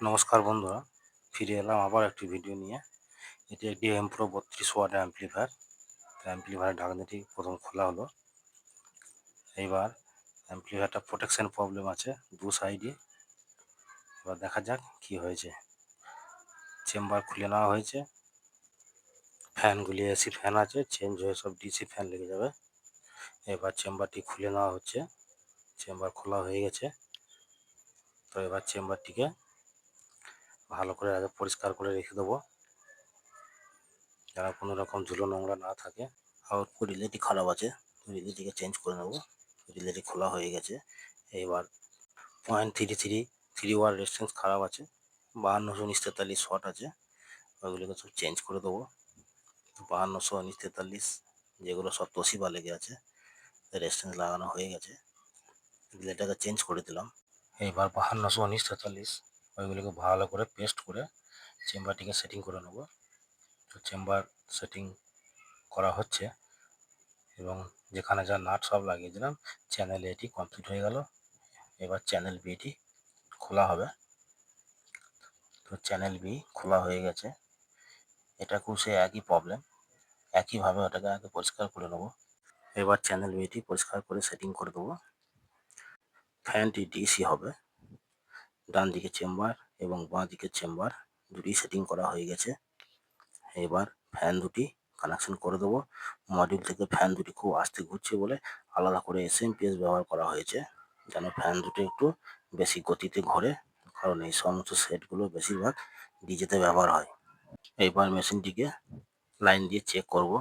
নমস্কার বন্ধুরা, ফিরে এলাম আবার একটি ভিডিও নিয়ে। এটি একটি M pro 32 watt amplifier. Amplifier ঢাকনাটি প্রথম খোলা হলো। এইবার অ্যাম্পলিফায়ারটা প্রোটেকশন প্রবলেম আছে দু সাইডে। এবার দেখা যাক কি হয়েছে। চেম্বার খুলে নেওয়া হয়েছে, ফ্যানগুলি এসি ফ্যান আছে, চেঞ্জ হয়ে সব ডিসি ফ্যান লেগে যাবে। এবার চেম্বারটি খুলে নেওয়া হচ্ছে। চেম্বার খোলা হয়ে গেছে। তো এবার চেম্বারটিকে ভালো করে আগে পরিষ্কার করে রেখে দেবো, যেন কোনো রকম ধুলো নোংরা না থাকে। আউটপুট রিলেটি খারাপ আছে, রিলেটিকে চেঞ্জ করে নেবো। রিলেটি খোলা হয়ে গেছে। এবার 0.33 ওয়াট রেজিস্ট্যান্স খারাপ আছে, 5243 শর্ট আছে, ওইগুলোকে সব চেঞ্জ করে দেবো। 5243 যেগুলো সব তোশিবা লেগে আছে, রেজিস্ট্যান্স লাগানো হয়ে গেছে, রিলেটাকে চেঞ্জ করে দিলাম। এইবার 5243 ওইগুলোকে ভালো করে পেস্ট করে চেম্বারটিকে সেটিং করে নেবো। তো চেম্বার সেটিং করা হচ্ছে এবং যেখানে যা নাট সব লাগিয়ে দিলাম। চ্যানেল এটি কমপ্লিট হয়ে গেল। এবার চ্যানেল বিটি খোলা হবে। তো চ্যানেল বি খোলা হয়ে গেছে। এটাকেও সে একই প্রবলেম, একইভাবে ওটাকে আগে পরিষ্কার করে নেবো। এবার চ্যানেল বিটি পরিষ্কার করে সেটিং করে দেবো। ফ্যানটি ডিসি হবে। ডান দিকে চেম্বার এবং বাঁ দিকে চেম্বার দুটি সেটিং করা হয়ে গেছে। এবার ফ্যান দুটি কানেকশন করে দেবো। মডিউল থেকে ফ্যান দুটি খুব আস্তে ঘুরছে বলে আলাদা করে এসএমপিএস ব্যবহার করা হয়েছে, যেন ফ্যান দুটো একটু বেশি গতিতে ঘোরে, কারণ এই সমস্ত সেটগুলো বেশিরভাগ ডিজেতে ব্যবহার হয়। এইবার মেশিনটিকে লাইন দিয়ে চেক করব।